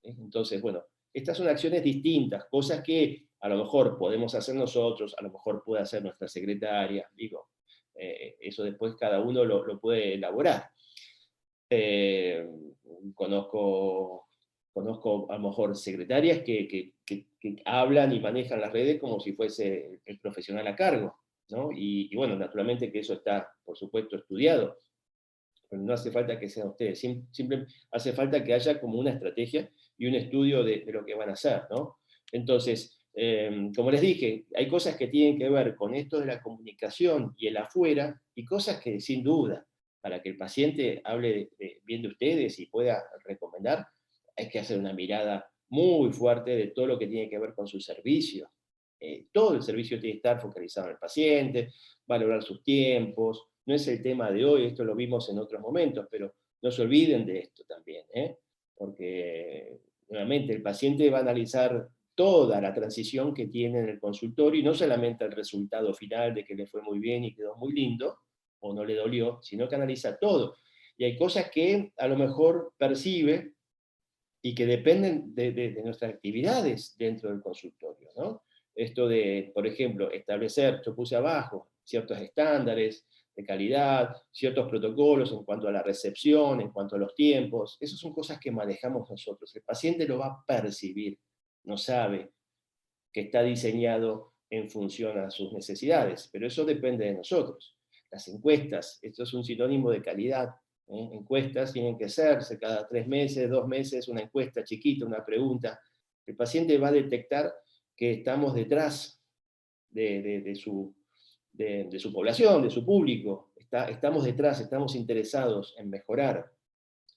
Entonces, bueno, estas son acciones distintas, cosas que a lo mejor podemos hacer nosotros, a lo mejor puede hacer nuestra secretaria, digo, eso después cada uno lo puede elaborar. Eh, Conozco conozco a lo mejor secretarias que hablan y manejan las redes como si fuese el profesional a cargo, ¿no? Y bueno, naturalmente que eso está, por supuesto, estudiado, pero no hace falta que sean ustedes, simple, hace falta que haya como una estrategia y un estudio de lo que van a hacer, ¿no? Entonces, como les dije, hay cosas que tienen que ver con esto de la comunicación y el afuera, y cosas que sin duda, para que el paciente hable bien de ustedes y pueda recomendar, hay que hacer una mirada muy fuerte de todo lo que tiene que ver con su servicio. Todo el servicio tiene que estar focalizado en el paciente, valorar sus tiempos. No es el tema de hoy, esto lo vimos en otros momentos, pero no se olviden de esto también, porque nuevamente el paciente va a analizar toda la transición que tiene en el consultorio, y no solamente el resultado final de que le fue muy bien y quedó muy lindo, o no le dolió, sino que analiza todo. Y hay cosas que a lo mejor percibe y que dependen de nuestras actividades dentro del consultorio, ¿no? Esto de, por ejemplo, establecer, yo puse abajo, ciertos estándares de calidad, ciertos protocolos en cuanto a la recepción, en cuanto a los tiempos, esas son cosas que manejamos nosotros. El paciente lo va a percibir, no sabe que está diseñado en función a sus necesidades, pero eso depende de nosotros. Las encuestas, esto es un sinónimo de calidad. Encuestas tienen que hacerse cada 3 meses, 2 meses, una encuesta chiquita, una pregunta. El paciente va a detectar que estamos detrás de su población, de su público. Estamos detrás, estamos interesados en mejorar.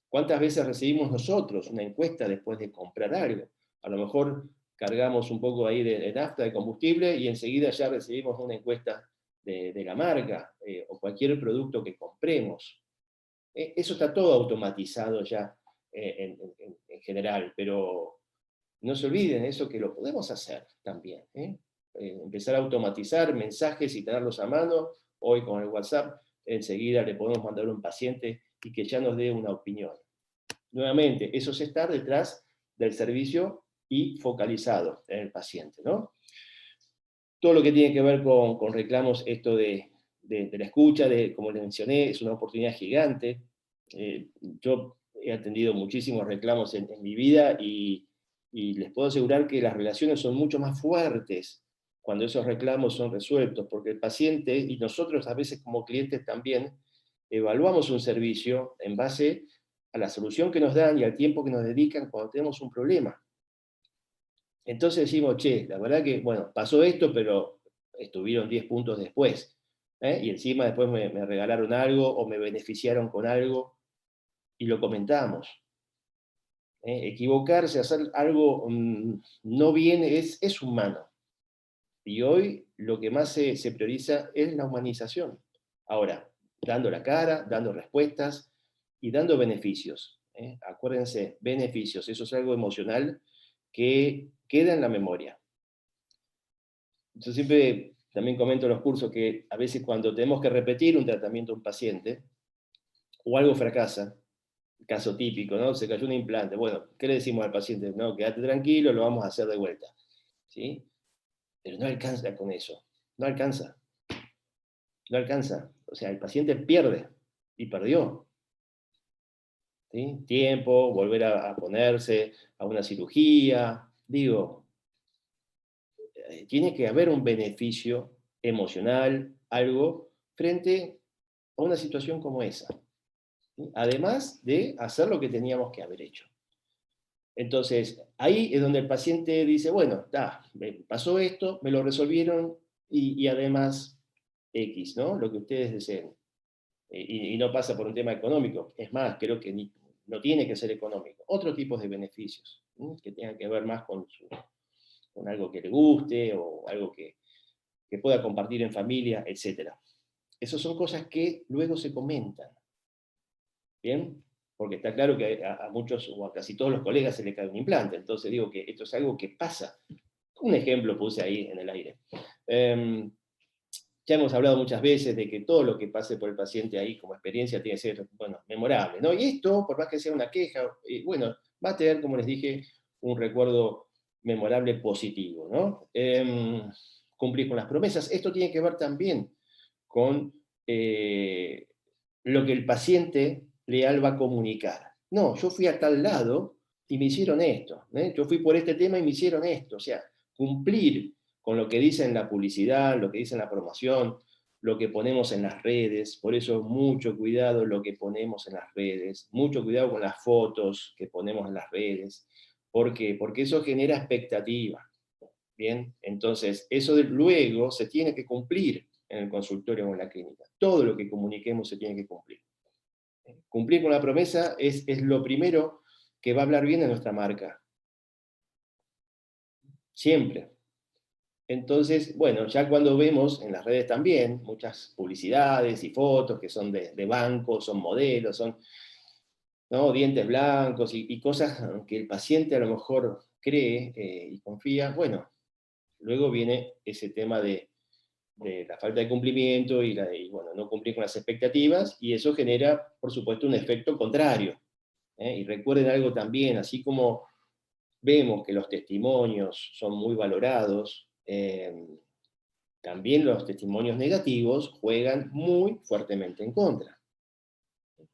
¿Cuántas veces recibimos nosotros una encuesta después de comprar algo? A lo mejor cargamos un poco ahí de nafta, de combustible, y enseguida ya recibimos una encuesta de la marca, o cualquier producto que compremos. Eso está todo automatizado ya, en general, pero no se olviden eso, que lo podemos hacer también. Empezar a automatizar mensajes y tenerlos a mano. Hoy con el WhatsApp enseguida le podemos mandar a un paciente y que ya nos dé una opinión. Nuevamente, eso es estar detrás del servicio y focalizado en el paciente, ¿no? Todo lo que tiene que ver con reclamos, esto de la escucha, como les mencioné, es una oportunidad gigante. Yo he atendido muchísimos reclamos en mi vida, y les puedo asegurar que las relaciones son mucho más fuertes cuando esos reclamos son resueltos, porque el paciente, y nosotros a veces como clientes también, evaluamos un servicio en base a la solución que nos dan y al tiempo que nos dedican cuando tenemos un problema. Entonces decimos, che, la verdad que, bueno, pasó esto, pero estuvieron 10 puntos después, y encima después me regalaron algo o me beneficiaron con algo, y lo comentamos. Equivocarse, hacer algo no bien, es humano. Y hoy lo que más se prioriza es la humanización. Ahora, dando la cara, dando respuestas y dando beneficios. Acuérdense, beneficios, eso es algo emocional que queda en la memoria. Yo siempre también comento en los cursos que a veces cuando tenemos que repetir un tratamiento a un paciente, o algo fracasa, caso típico, ¿no? Se cayó un implante. Bueno, ¿qué le decimos al paciente? No, quédate tranquilo, lo vamos a hacer de vuelta. ¿Sí? Pero no alcanza con eso. No alcanza. No alcanza. O sea, el paciente pierde, y perdió. ¿Sí? Tiempo, volver a ponerse a una cirugía. Digo, tiene que haber un beneficio emocional, algo, frente a una situación como esa. ¿Sí? Además de hacer lo que teníamos que haber hecho. Entonces, ahí es donde el paciente dice, bueno, me pasó esto, me lo resolvieron, y además X, ¿no? Lo que ustedes deseen. Y no pasa por un tema económico. Es más, creo que no tiene que ser económico. Otro tipo de beneficios, que tengan que ver más con algo que le guste, o algo que pueda compartir en familia, etc. Esas son cosas que luego se comentan. ¿Bien? Porque está claro que a muchos o a casi todos los colegas se le cae un implante. Entonces digo que esto es algo que pasa. Un ejemplo puse ahí en el aire. Ya hemos hablado muchas veces de que todo lo que pase por el paciente ahí como experiencia tiene que ser, bueno, memorable, ¿no? Y esto, por más que sea una queja, bueno, va a tener, como les dije, un recuerdo memorable positivo, ¿no? Cumplir con las promesas. Esto tiene que ver también con lo que el paciente leal va a comunicar. No, yo fui a tal lado y me hicieron esto, yo fui por este tema y me hicieron esto, o sea, cumplir con lo que dice en la publicidad, lo que dice en la promoción, lo que ponemos en las redes, por eso mucho cuidado lo que ponemos en las redes, mucho cuidado con las fotos que ponemos en las redes. ¿Por qué? Porque eso genera expectativa. Bien, entonces eso luego se tiene que cumplir en el consultorio o en la clínica. Todo lo que comuniquemos se tiene que cumplir. Cumplir con la promesa es lo primero que va a hablar bien de nuestra marca. Siempre. Entonces, bueno, ya cuando vemos en las redes también muchas publicidades y fotos que son de bancos, son modelos, son, ¿no?, dientes blancos y cosas que el paciente a lo mejor cree y confía, bueno, luego viene ese tema de la falta de cumplimiento y, bueno, no cumplir con las expectativas, y eso genera, por supuesto, un efecto contrario. Y recuerden algo también, así como vemos que los testimonios son muy valorados, también los testimonios negativos juegan muy fuertemente en contra.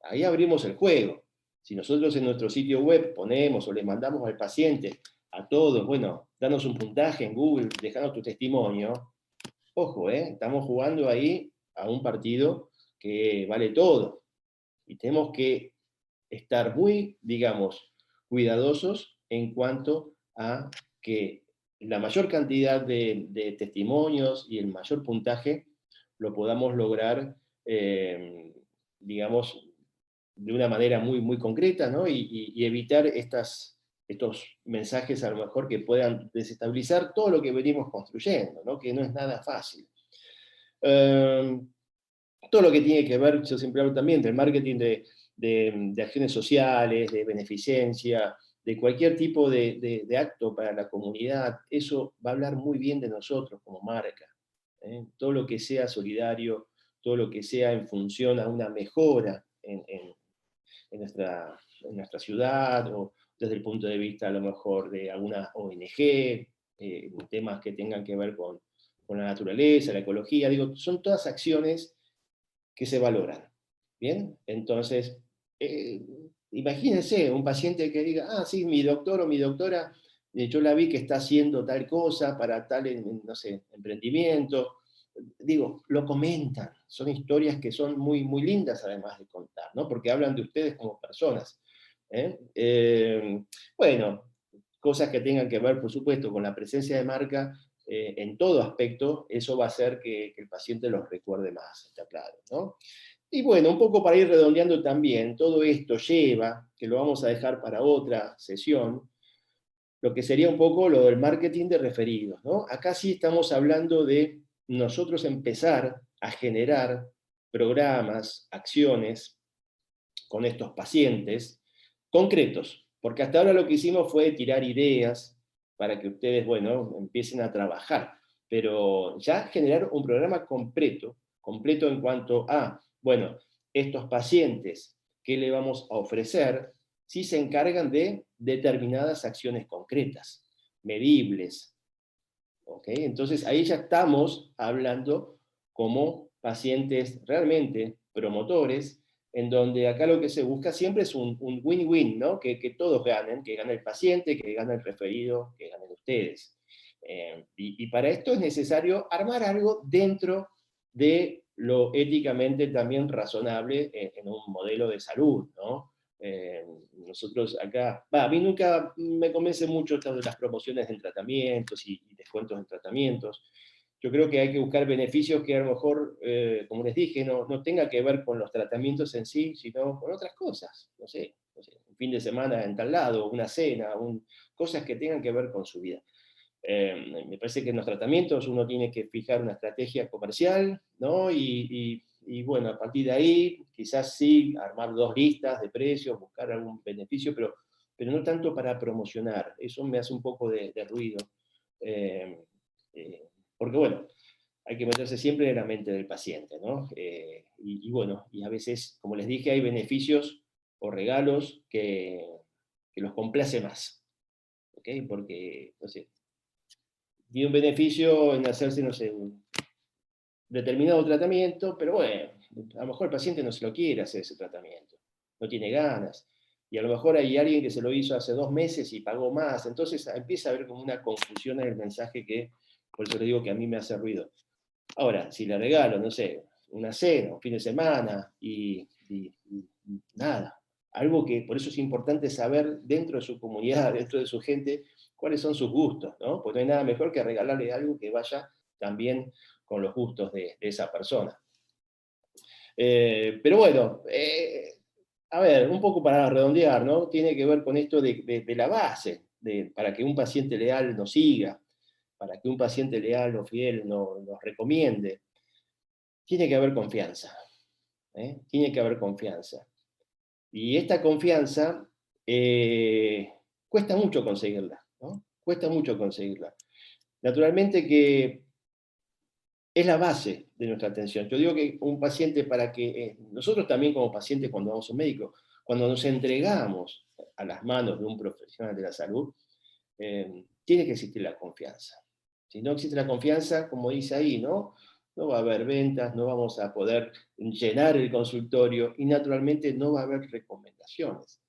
Ahí abrimos el juego. Si nosotros en nuestro sitio web ponemos o le mandamos al paciente, a todos, bueno, danos un puntaje en Google, dejanos tu testimonio, ojo, estamos jugando ahí a un partido que vale todo. Y tenemos que estar muy, digamos, cuidadosos en cuanto a que la mayor cantidad de testimonios y el mayor puntaje lo podamos lograr, digamos, de una manera muy, muy concreta, ¿no? Y evitar estos mensajes a lo mejor que puedan desestabilizar todo lo que venimos construyendo, ¿no? Que no es nada fácil. Eh, Todo lo que tiene que ver, yo siempre hablo también del marketing de acciones sociales, de beneficencia, de cualquier tipo de acto para la comunidad, eso va a hablar muy bien de nosotros como marca. Todo lo que sea solidario, todo lo que sea en función a una mejora en nuestra ciudad, o desde el punto de vista a lo mejor de alguna ONG, temas que tengan que ver con la naturaleza, la ecología, digo, son todas acciones que se valoran. ¿Bien? Entonces, imagínense un paciente que diga, ah, sí, mi doctor o mi doctora, yo la vi que está haciendo tal cosa para tal, no sé, emprendimiento. Digo, lo comentan, son historias que son muy, muy lindas además de contar, ¿no? Porque hablan de ustedes como personas. Bueno, cosas que tengan que ver, por supuesto, con la presencia de marca en todo aspecto, eso va a hacer que el paciente los recuerde más, está claro, ¿no? Y bueno, un poco para ir redondeando también, todo esto lleva, que lo vamos a dejar para otra sesión, lo que sería un poco lo del marketing de referidos, ¿no? Acá sí estamos hablando de nosotros empezar a generar programas, acciones con estos pacientes concretos, porque hasta ahora lo que hicimos fue tirar ideas para que ustedes, bueno, empiecen a trabajar, pero ya generar un programa completo, completo en cuanto a, bueno, estos pacientes, ¿qué le vamos a ofrecer? Si se encargan de determinadas acciones concretas, medibles, ¿ok? Entonces ahí ya estamos hablando como pacientes realmente promotores, en donde acá lo que se busca siempre es un win-win, ¿no? Que todos ganen, que gane el paciente, que gane el referido, que ganen ustedes. Y para esto es necesario armar algo dentro de lo éticamente también razonable en un modelo de salud, ¿no? Nosotros acá, a mí nunca me convence mucho esto de las promociones en tratamientos y descuentos en tratamientos. Yo creo que hay que buscar beneficios que a lo mejor, como les dije, no tenga que ver con los tratamientos en sí, sino con otras cosas. No sé, un fin de semana en tal lado, una cena, cosas que tengan que ver con su vida. Me parece que en los tratamientos uno tiene que fijar una estrategia comercial, ¿no? Y bueno, a partir de ahí, quizás sí, armar dos listas de precios, buscar algún beneficio, pero no tanto para promocionar. Eso me hace un poco de ruido. Eh, Porque bueno, hay que meterse siempre en la mente del paciente, ¿no? Y bueno, y a veces, como les dije, hay beneficios o regalos que los complace más, ¿ok? Porque, no sé, tiene un beneficio en hacerse, no sé, un determinado tratamiento, pero bueno, a lo mejor el paciente no se lo quiere hacer ese tratamiento, no tiene ganas. y a lo mejor hay alguien que se lo hizo hace 2 meses y pagó más, entonces empieza a haber como una confusión en el mensaje que, por eso le digo que a mí me hace ruido. Ahora, si le regalo, no sé, una cena, un fin de semana, y nada, algo que, por eso es importante saber dentro de su comunidad, dentro de su gente, cuáles son sus gustos, ¿no? Pues no hay nada mejor que regalarle algo que vaya también con los gustos de esa persona. Pero bueno, a ver, un poco para redondear, ¿no? Tiene que ver con esto de la base, para que un paciente leal nos siga, para que un paciente leal o fiel nos recomiende. Tiene que haber confianza, ¿eh? Tiene que haber confianza. Y esta confianza cuesta mucho conseguirla, ¿no? Cuesta mucho conseguirla. Naturalmente que es la base de nuestra atención. Yo digo que un paciente para que, nosotros también como pacientes cuando vamos a un médico, cuando nos entregamos a las manos de un profesional de la salud, tiene que existir la confianza. Si no existe la confianza, como dice ahí, ¿no? No va a haber ventas, no vamos a poder llenar el consultorio y naturalmente no va a haber recomendaciones.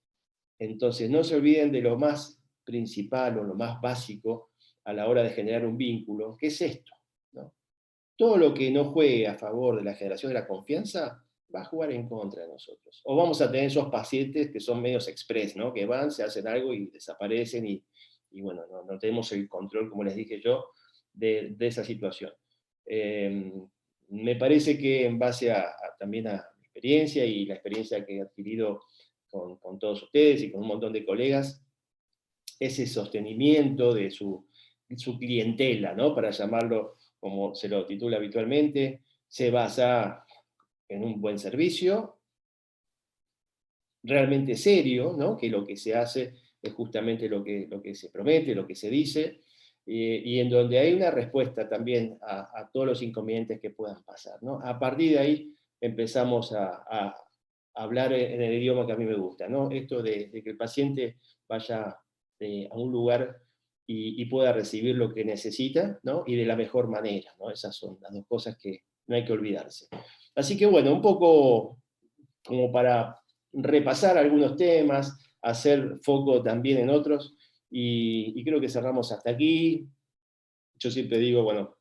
Entonces, no se olviden de lo más principal o lo más básico a la hora de generar un vínculo, que es esto, ¿no? Todo lo que no juegue a favor de la generación de la confianza va a jugar en contra de nosotros. O vamos a tener esos pacientes que son medios express, ¿no? Que van, se hacen algo y desaparecen y bueno, no tenemos el control, como les dije yo, de esa situación. Eh, Me parece que en base también a mi experiencia y la experiencia que he adquirido con todos ustedes y con un montón de colegas, ese sostenimiento de su clientela, ¿no? Para llamarlo como se lo titula habitualmente, se basa en un buen servicio, realmente serio, ¿no? Que lo que se hace es justamente lo que se promete, lo que se dice, y en donde hay una respuesta también a todos los inconvenientes que puedan pasar, ¿no? A partir de ahí empezamos a hablar en el idioma que a mí me gusta, ¿no? Esto de que el paciente vaya a un lugar y pueda recibir lo que necesita, ¿no? Y de la mejor manera, ¿no? Esas son las dos cosas que no hay que olvidarse. Así que bueno, un poco como para repasar algunos temas, hacer foco también en otros, y creo que cerramos hasta aquí. Yo siempre digo, bueno,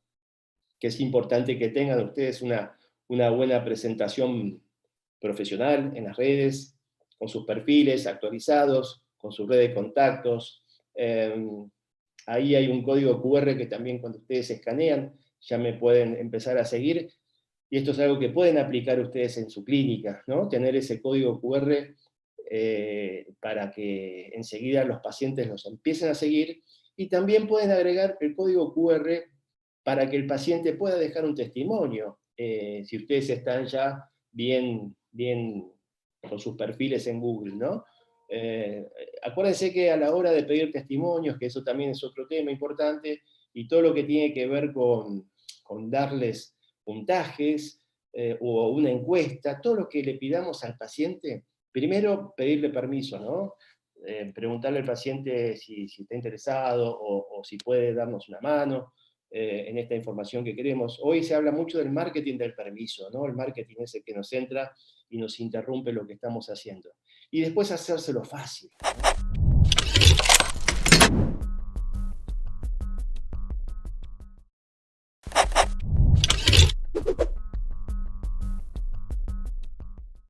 que es importante que tengan ustedes una buena presentación profesional en las redes, con sus perfiles actualizados, con su red de contactos. Eh, Ahí hay un código QR que también cuando ustedes escanean ya me pueden empezar a seguir. Y esto es algo que pueden aplicar ustedes en su clínica, ¿no? Tener ese código QR para que enseguida los pacientes los empiecen a seguir. Y también pueden agregar el código QR para que el paciente pueda dejar un testimonio. Si ustedes están ya bien con sus perfiles en Google, ¿no? Eh, Acuérdense que a la hora de pedir testimonios, que eso también es otro tema importante, y todo lo que tiene que ver con darles puntajes o una encuesta, todo lo que le pidamos al paciente, primero pedirle permiso, ¿no? Preguntarle al paciente si está interesado o si puede darnos una mano en esta información que queremos. Hoy se habla mucho del marketing del permiso, ¿no? El marketing ese que nos entra y nos interrumpe lo que estamos haciendo. Y después hacérselo fácil, ¿no?